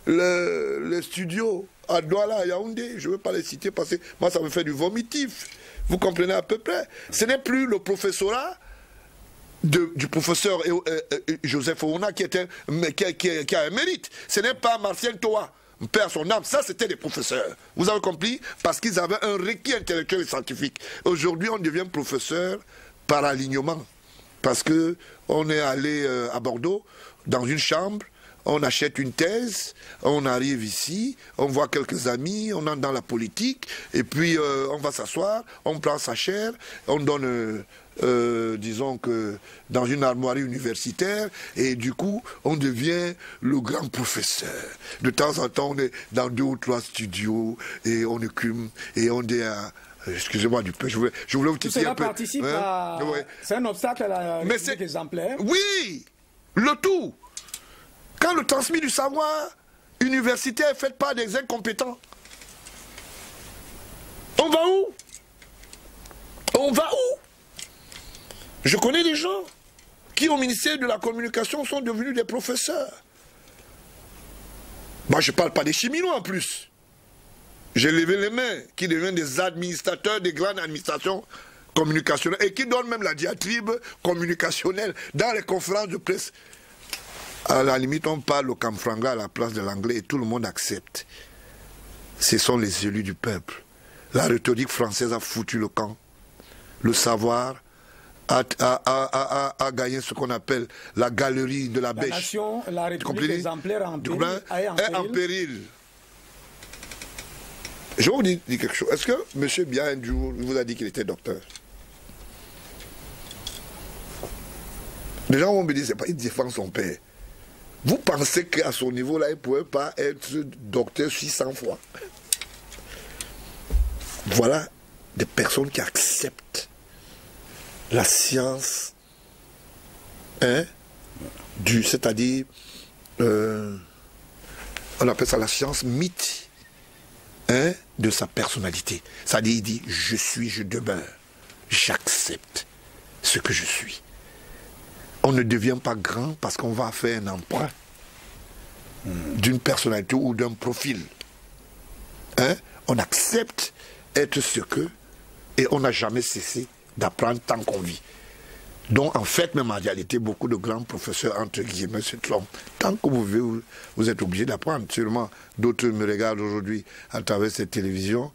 les studios à Douala, à Yaoundé. Je ne veux pas les citer parce que moi ça me fait du vomitif. Vous comprenez à peu près? Ce n'est plus le professorat du professeur Joseph Ouna qui a un mérite. Ce n'est pas Martial Toa, père son âme. Ça, c'était des professeurs. Vous avez compris? Parce qu'ils avaient un requis intellectuel et scientifique. Aujourd'hui, on devient professeur par alignement. Parce qu'on est allé à Bordeaux, dans une chambre, on achète une thèse, on arrive ici, on voit quelques amis, on entre dans la politique, et puis on va s'asseoir, on prend sa chaire, on donne, disons que, dans une armoirie universitaire, et du coup, on devient le grand professeur. De temps en temps, on est dans 2 ou 3 studios, et on écume, et on est à... Excusez-moi du peu, je voulais vous titiller un peu. Cela participe à... Ouais. C'est un obstacle à la République exemplaire. Oui, le tout. Quand le transmis du savoir universitaire est fait par des incompétents, on va où? On va où? Je connais des gens qui, au ministère de la Communication, sont devenus des professeurs. Moi, je ne parle pas des cheminots en plus. J'ai levé les mains, qui deviennent des administrateurs des grandes administrations communicationnelles et qui donnent même la diatribe communicationnelle dans les conférences de presse. À la limite, on parle au camfranga à la place de l'anglais et tout le monde accepte. Ce sont les élus du peuple. La rhétorique française a foutu le camp. Le savoir a gagné ce qu'on appelle la galerie de la bêche. La nation, la République exemplaire est en péril. Je vais vous dire quelque chose. Est-ce que M. Biya, un jour, vous a dit qu'il était docteur? Les gens vont me dire, c'est pas, il défend son père. Vous pensez qu'à son niveau-là, il ne pouvait pas être docteur 600 fois? Voilà des personnes qui acceptent la science, hein, c'est-à-dire, on appelle ça la science mythe, hein, de sa personnalité. C'est-à-dire, il dit, je suis, je demeure, j'accepte ce que je suis. On ne devient pas grand parce qu'on va faire un emprunt d'une personnalité ou d'un profil. Hein? On accepte être ce que, et on n'a jamais cessé d'apprendre tant qu'on vit. Donc, en fait, même en réalité, beaucoup de grands professeurs, entre guillemets, se trompent. Tant que vous vivez, vous êtes obligé d'apprendre. Sûrement, d'autres me regardent aujourd'hui à travers cette télévision.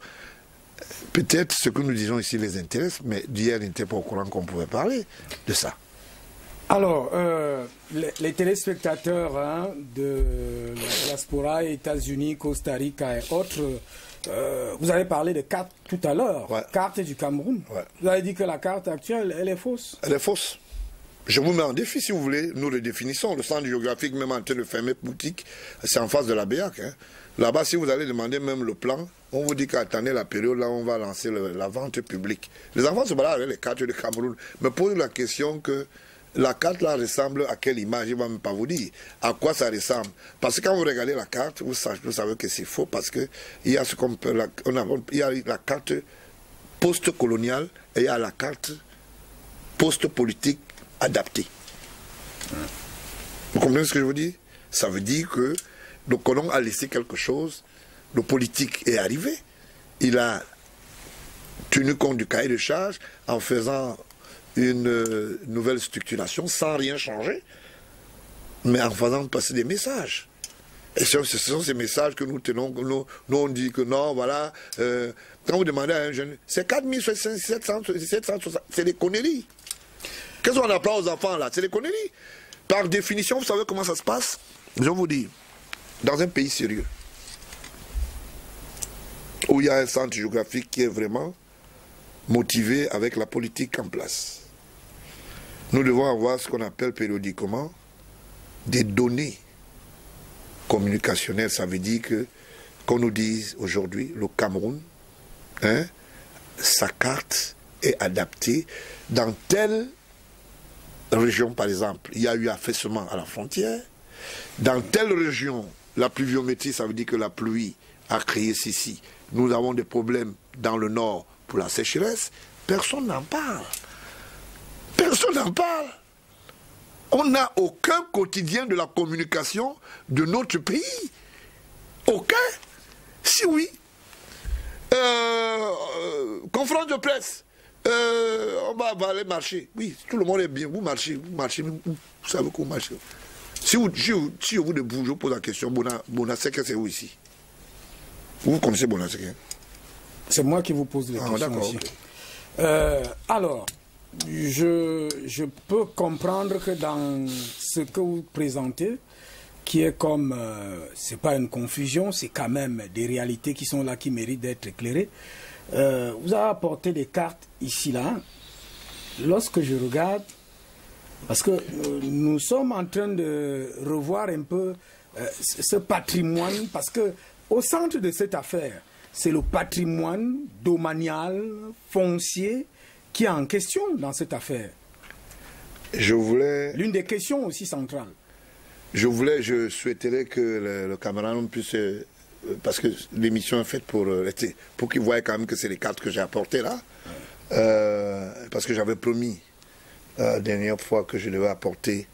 Peut-être ce que nous disons ici les intéresse, mais d'hier, ils n'étaient pas au courant qu'on pouvait parler de ça. Alors, les téléspectateurs, hein, de la diaspora, États-Unis, Costa Rica et autres, vous avez parlé de carte tout à l'heure, ouais. Carte du Cameroun. Ouais. Vous avez dit que la carte actuelle, elle est fausse. Elle est fausse. Je vous mets en défi, si vous voulez, nous le définissons. Le centre géographique, même en train de fermer boutique, c'est en face de la BEAC. Hein. Là-bas, si vous allez demander même le plan, on vous dit qu'attendez la période là, on va lancer la vente publique. Les enfants se baladent avec les cartes du Cameroun, me posent la question que la carte là ressemble à quelle image? Il ne va même pas vous dire à quoi ça ressemble. Parce que quand vous regardez la carte, vous savez que c'est faux parce qu'il y a ce qu'on peut, il y a la carte post-coloniale et il y a la carte post-politique adaptée. Vous comprenez ce que je veux dire? Ça veut dire que le colon a laissé quelque chose, le politique est arrivé, il a tenu compte du cahier de charge en faisant une nouvelle structuration sans rien changer, mais en faisant passer des messages. Et ce sont ces messages que nous tenons, nous on dit que non, voilà, quand vous demandez à un jeune, c'est 4700, c'est des conneries. Qu'est-ce qu'on apprend aux enfants là? C'est des conneries. Par définition, vous savez comment ça se passe? Je vous dis, dans un pays sérieux, où il y a un centre géographique qui est vraiment motivé avec la politique en place, nous devons avoir ce qu'on appelle périodiquement des données communicationnelles. Ça veut dire que, qu'on nous dise aujourd'hui, le Cameroun, hein, sa carte est adaptée dans telle région, par exemple. Il y a eu affaissement à la frontière. Dans telle région, la pluviométrie, ça veut dire que la pluie a créé ceci. Nous avons des problèmes dans le nord pour la sécheresse. Personne n'en parle. Personne n'en parle. On n'a aucun quotidien de la communication de notre pays. Aucun. Si oui, Conférence de presse. On va aller marcher. Oui, tout le monde est bien. Vous marchez, vous savez qu'on marche. Si vous de vous, je vous pose la question, Bonaseke, c'est où ici? Vous connaissez Bonaseke? C'est moi qui vous pose les questions. D'accord. Alors, je peux comprendre que dans ce que vous présentez, qui est comme, c'est pas une confusion, c'est quand même des réalités qui sont là, qui méritent d'être éclairées. Vous avez apporté des cartes ici, là. Lorsque je regarde, parce que nous sommes en train de revoir un peu ce patrimoine, parce que au centre de cette affaire, c'est le patrimoine domanial, foncier, qui est en question dans cette affaire. L'une des questions aussi centrales. Je souhaiterais que le camarade puisse, parce que l'émission est faite pour qu'il voie quand même que c'est les cartes que j'ai apportées là, parce que j'avais promis la dernière fois que je devais apporter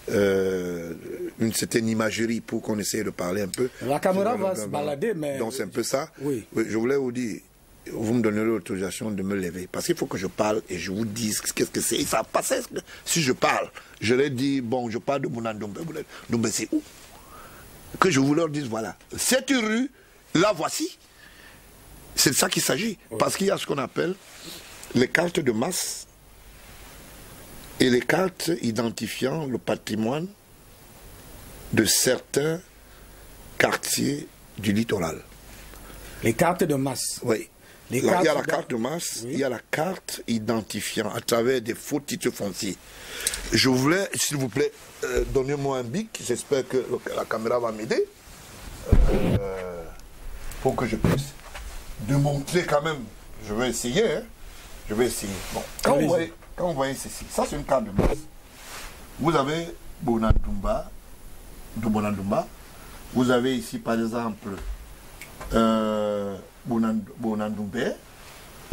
une certaine imagerie pour qu'on essaye de parler un peu. La caméra va se balader, mais... Donc c'est un peu ça. Oui. Je voulais vous dire, vous me donnerez l'autorisation de me lever. Parce qu'il faut que je parle et je vous dise qu'est-ce que c'est. Ça passait. Si je parle, je leur dis, bon, je parle de mon Ndombe. Ndombe, c'est où? Que je vous leur dise, voilà. Cette rue, la voici. C'est de ça qu'il s'agit. Oui. Parce qu'il y a ce qu'on appelle les cartes de masse et les cartes identifiant le patrimoine de certains quartiers du littoral. Les cartes de masse. Oui. Il y a la carte de masse, oui. Il y a la carte identifiant à travers des faux titres fonciers. Je voulais, s'il vous plaît, donnez-moi un bic, j'espère que la caméra va m'aider, pour que je puisse démontrer quand même. Je vais essayer, hein. Je vais essayer. Bon, quand vous voyez ceci, ça c'est une carte de masse. Vous avez Bonandumba, vous avez ici par exemple Bonandumbe,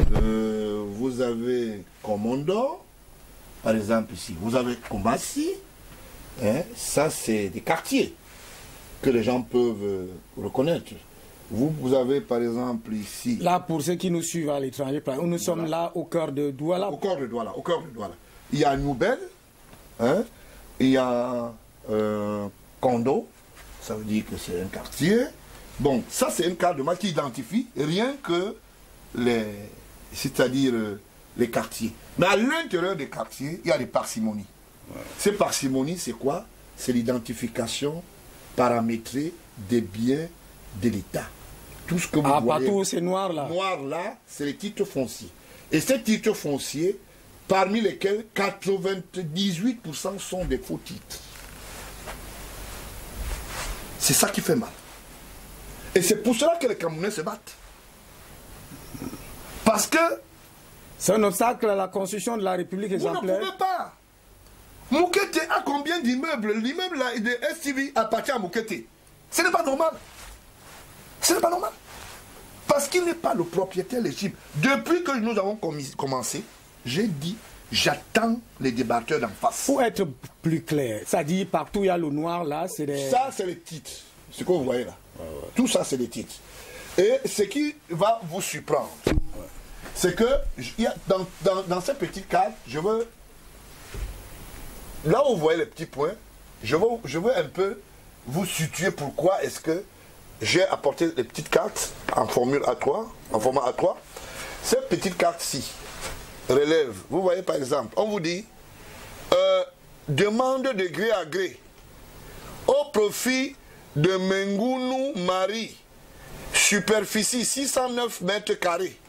vous avez Comondo, par exemple ici, vous avez Komassi, hein, ça c'est des quartiers que les gens peuvent reconnaître. Vous avez par exemple ici... Là, pour ceux qui nous suivent à l'étranger, nous sommes là au cœur de Douala. Au cœur de Douala. Il y a Noubel, hein, il y a Kondo, ça veut dire que c'est un quartier. Bon, ça c'est une carte de masse qui identifie rien que c'est-à-dire les quartiers. Mais à l'intérieur des quartiers, il y a des parcimonies. Ouais. Ces parcimonies, c'est quoi? C'est l'identification paramétrée des biens de l'État. Tout ce que vous voyez. Partout, c'est noir là. Noir là, c'est les titres fonciers. Et ces titres fonciers, parmi lesquels 98% sont des faux titres. C'est ça qui fait mal. Et c'est pour cela que les Camerounais se battent. Parce que... c'est un obstacle à la construction de la République exemplaire. Vous ne pouvez pas. Moukete a combien d'immeubles? L'immeuble de STV appartient à Moukete. Ce n'est pas normal. Ce n'est pas normal. Parce qu'il n'est pas le propriétaire légitime. Depuis que nous avons commencé, j'ai dit, j'attends les débatteurs d'en face. Pour être plus clair, ça dit partout il y a le noir là, c'est des... Ça, c'est les titres. Ce que vous voyez là. Ouais. Tout ça, c'est des titres. Et ce qui va vous surprendre, c'est que dans ces petites cartes, je veux... Là où vous voyez les petits points, je veux un peu vous situer pourquoi est-ce que j'ai apporté les petites cartes en formule A3, en format A3. Ces petites cartes-ci relèvent, vous voyez par exemple, on vous dit demande de gré à gré au profit de Mengounou Marie, superficie 609 mètres carrés.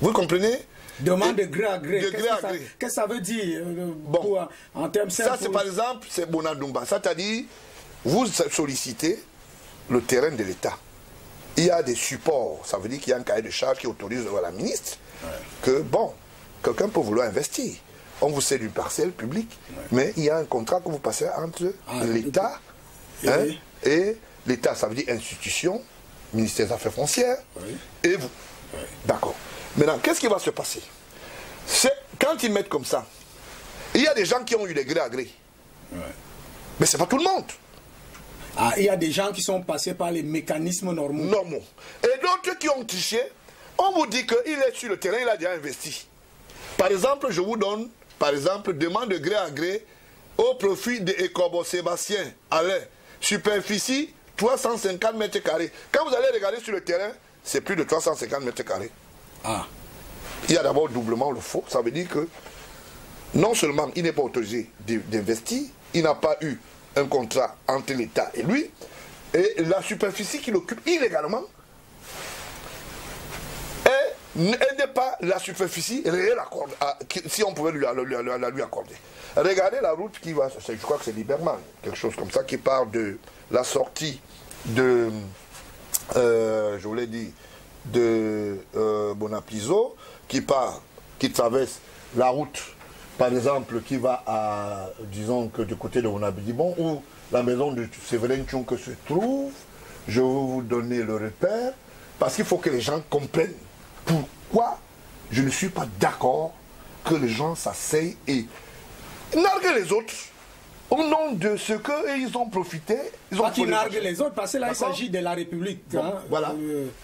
Vous comprenez? Demande de gré à gré. Qu'est-ce que ça veut dire bon, en termes simples? Ça, c'est par exemple, c'est Bonandumba. C'est-à-dire, vous sollicitez le terrain de l'État. Il y a des supports. Ça veut dire qu'il y a un cahier de charge qui autorise la ministre que, bon, quelqu'un peut vouloir investir. On vous cède une parcelle publique, mais il y a un contrat que vous passez entre l'État et l'État. Ça veut dire institution, ministère des Affaires foncières, et vous. D'accord. Maintenant, qu'est-ce qui va se passer? Quand ils mettent comme ça, il y a des gens qui ont eu des gré à gré. Mais ce n'est pas tout le monde. Il y a des gens qui sont passés par les mécanismes normaux. Et d'autres qui ont triché On vous dit qu'il est sur le terrain, il a déjà investi. Par exemple, je vous donne, demande de gré à gré au profit de Ekobo Sébastien Alain. Superficie 350 mètres carrés. Quand vous allez regarder sur le terrain, c'est plus de 350 mètres carrés. Ah. Il y a d'abord doublement le faux. Ça veut dire que non seulement il n'est pas autorisé d'investir, il n'a pas eu un contrat entre l'État et lui, et la superficie qu'il occupe illégalement, elle n'est pas la superficie réelle si on pouvait la lui accorder. Regardez la route qui va, je crois que c'est Liberman, quelque chose comme ça, qui part de la sortie de, je vous l'ai dit, de Bonapiso, qui traverse la route, par exemple, qui va à, disons que du côté de Bonabidibon, où la maison de Séverin Tchonke se trouve. Je vais vous donner le repère, parce qu'il faut que les gens comprennent pourquoi je ne suis pas d'accord que les gens s'asseyent et narguent les autres au nom de ce qu'ils ont profité. Pas qu'ils narguent les autres, parce que là, il s'agit de la République. Bon, hein.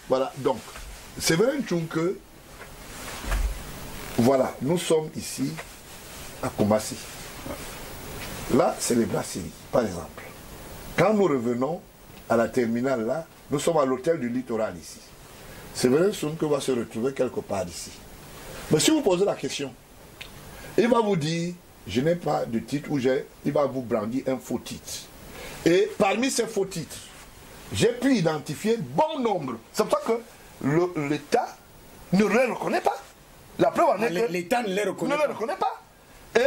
Voilà. Donc, Séverin Tchonke, voilà, nous sommes ici à Koumassi. Là, c'est les brasseries, par exemple. Quand nous revenons à la terminale, là, nous sommes à l'hôtel du littoral ici. Séverin Tchonke va se retrouver quelque part ici. Mais si vous posez la question, il va vous dire, je n'ai pas de titre, ou il va vous brandir un faux titre. Et parmi ces faux titres, j'ai pu identifier bon nombre. C'est pour ça que l'État ne les reconnaît pas. La preuve en est que l'État ne les reconnaît pas. Et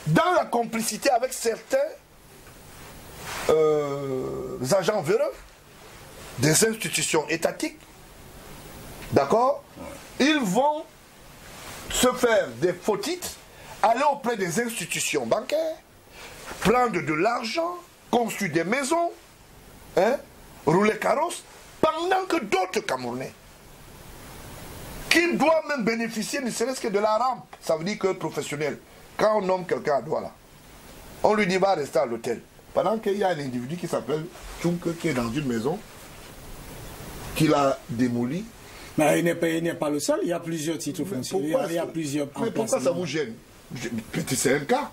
dans la complicité avec certains agents véreux des institutions étatiques, d'accord, ils vont se faire des faux titres, aller auprès des institutions bancaires, prendre de l'argent, construire des maisons, rouler carrosse, pendant que d'autres Camerounais, qui doivent même bénéficier ne serait-ce que de la rampe, ça veut dire que professionnel, quand on nomme quelqu'un à Douala, on lui dit va rester à l'hôtel. Pendant qu'il y a un individu qui s'appelle Tchonke, qui est dans une maison, qu'il a démolie. Mais il n'est pas le seul, il y a plusieurs titres fonciers. Il y a plusieurs. Mais pourquoi ça vous gêne? C'est un cas.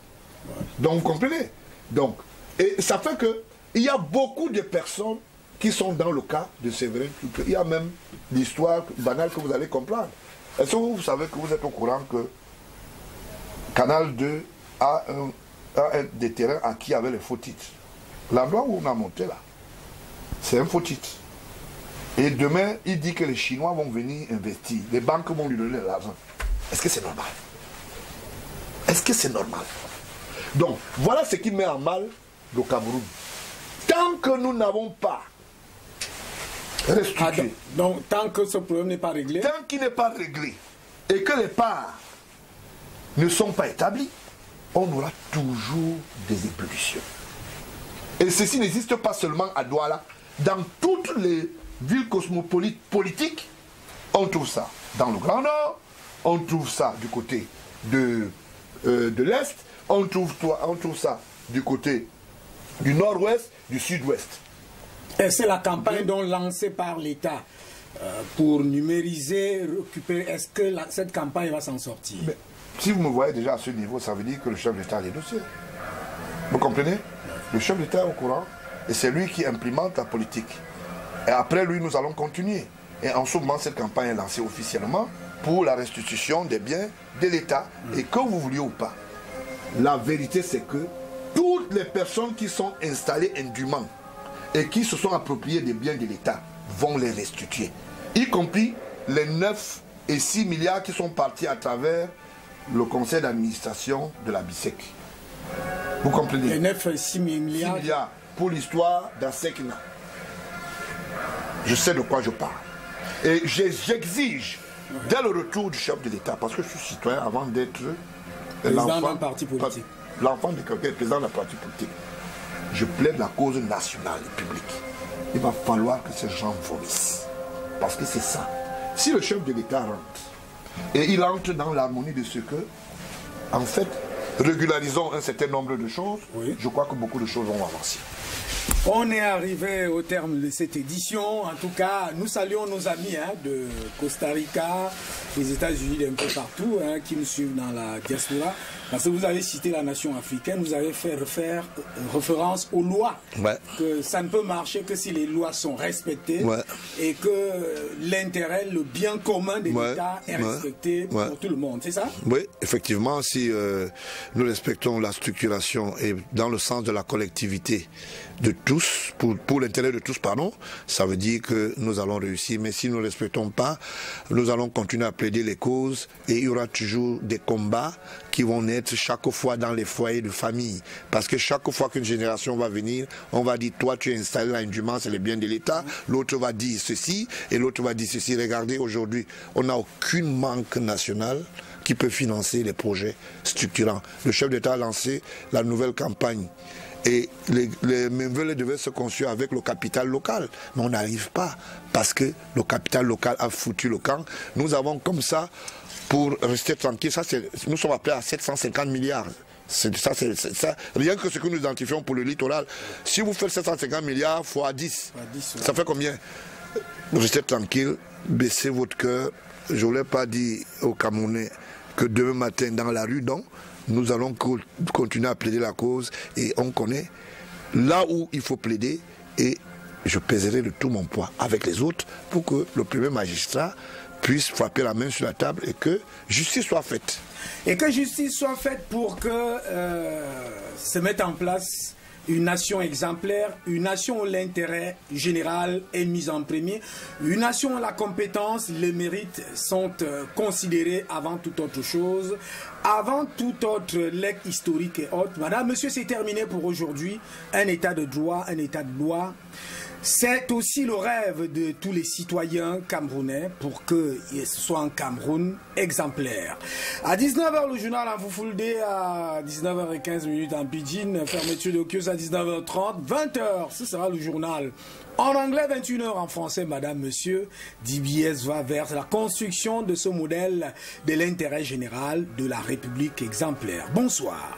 Ouais. Donc vous comprenez. Donc, et ça fait qu'il y a beaucoup de personnes qui sont dans le cas de Séverin Tchonke. Il y a même l'histoire banale que vous allez comprendre. Est-ce que vous savez que vous êtes au courant que Canal 2 a des terrains acquis avec les faux titres? L'endroit où on a monté là, c'est un faux titre. Et demain, il dit que les Chinois vont venir investir. Les banques vont lui donner de l'argent. Est-ce que c'est normal? Est-ce que c'est normal? Donc, voilà ce qui met en mal le Cameroun. Tant que nous n'avons pas restitué. Donc, tant que ce problème n'est pas réglé. Tant qu'il n'est pas réglé et que les parts ne sont pas établies, on aura toujours des ébullitions. Et ceci n'existe pas seulement à Douala. Dans toutes les villes cosmopolites politiques, on trouve ça. Dans le Grand Nord, on trouve ça du côté de l'Est, on trouve ça du côté du Nord-Ouest, du Sud-Ouest. Et c'est la campagne donc lancée par l'État pour numériser, récupérer. Est-ce que cette campagne va s'en sortir? Mais, si vous me voyez déjà à ce niveau, ça veut dire que le chef d'État a les dossiers. Vous comprenez? Le chef d'État est au courant et c'est lui qui implémente la politique. Et après lui, nous allons continuer. Et en ce moment, cette campagne est lancée officiellement pour la restitution des biens de l'État. Et que vous vouliez ou pas, la vérité c'est que toutes les personnes qui sont installées indûment et qui se sont appropriées des biens de l'État vont les restituer. Y compris les 9 et 6 milliards qui sont partis à travers le conseil d'administration de la BISEC. Vous comprenez? Les 9 et 6 milliards. 6 milliards pour l'histoire d'Ansekna. Je sais de quoi je parle. Et j'exige, dès le retour du chef de l'État, parce que je suis citoyen avant d'être président d'un parti politique. L'enfant de quelqu'un, président d'un parti politique. Je plaide la cause nationale et publique. Il va falloir que ces gens vomissent. Parce que c'est ça. Si le chef de l'État rentre, et il entre dans l'harmonie de ce que, en fait, régularisons un certain nombre de choses, oui. Je crois que beaucoup de choses vont avancer. On est arrivé au terme de cette édition. En tout cas, nous saluons nos amis de Costa Rica, des États-Unis, d'un peu partout, qui nous suivent dans la diaspora. Parce que vous avez cité la nation africaine, vous avez fait référence aux lois. Ouais. Que ça ne peut marcher que si les lois sont respectées, ouais, et que l'intérêt, le bien commun de l'État est respecté pour tout le monde. C'est ça? Oui, effectivement, si nous respectons la structuration et dans le sens de la collectivité de tous, pour l'intérêt de tous, pardon, ça veut dire que nous allons réussir. Mais si nous ne respectons pas, nous allons continuer à plaider les causes et il y aura toujours des combats qui vont naître chaque fois dans les foyers de famille. Parce que chaque fois qu'une génération va venir, on va dire, toi tu es installé là indûment, c'est le bien de l'État, l'autre va dire ceci et l'autre va dire ceci. Regardez, aujourd'hui, on n'a aucune banque nationale qui peut financer les projets structurants. Le chef d'État a lancé la nouvelle campagne. Et les Mainvelay devaient se construire avec le capital local. Mais on n'arrive pas parce que le capital local a foutu le camp. Nous avons comme ça, pour rester tranquille, nous sommes appelés à 750 milliards. Ça. Rien que ce que nous identifions pour le littoral. Si vous faites 750 milliards fois 10, ça fait combien? Restez tranquille, baissez votre cœur. Je ne voulais pas dire aux Camerounais que demain matin dans la rue, non. Nous allons continuer à plaider la cause et on connaît là où il faut plaider et je pèserai de tout mon poids avec les autres pour que le premier magistrat puisse frapper la main sur la table et que justice soit faite. Et que justice soit faite pour que se mette en place une nation exemplaire, une nation où l'intérêt général est mis en premier, une nation où la compétence, les mérites sont considérés avant toute autre chose, avant tout autre legs historique et autres. Madame, monsieur, c'est terminé pour aujourd'hui. Un état de droit, un état de loi. C'est aussi le rêve de tous les citoyens camerounais pour que ce soit un Cameroun exemplaire. À 19h, le journal en Fulfulde, à 19h15 en Pidgin, fermeture de kiosque à 19h30, 20h, ce sera le journal. En anglais, 21h en français, madame, monsieur. DBS va vers la construction de ce modèle de l'intérêt général de la République exemplaire. Bonsoir.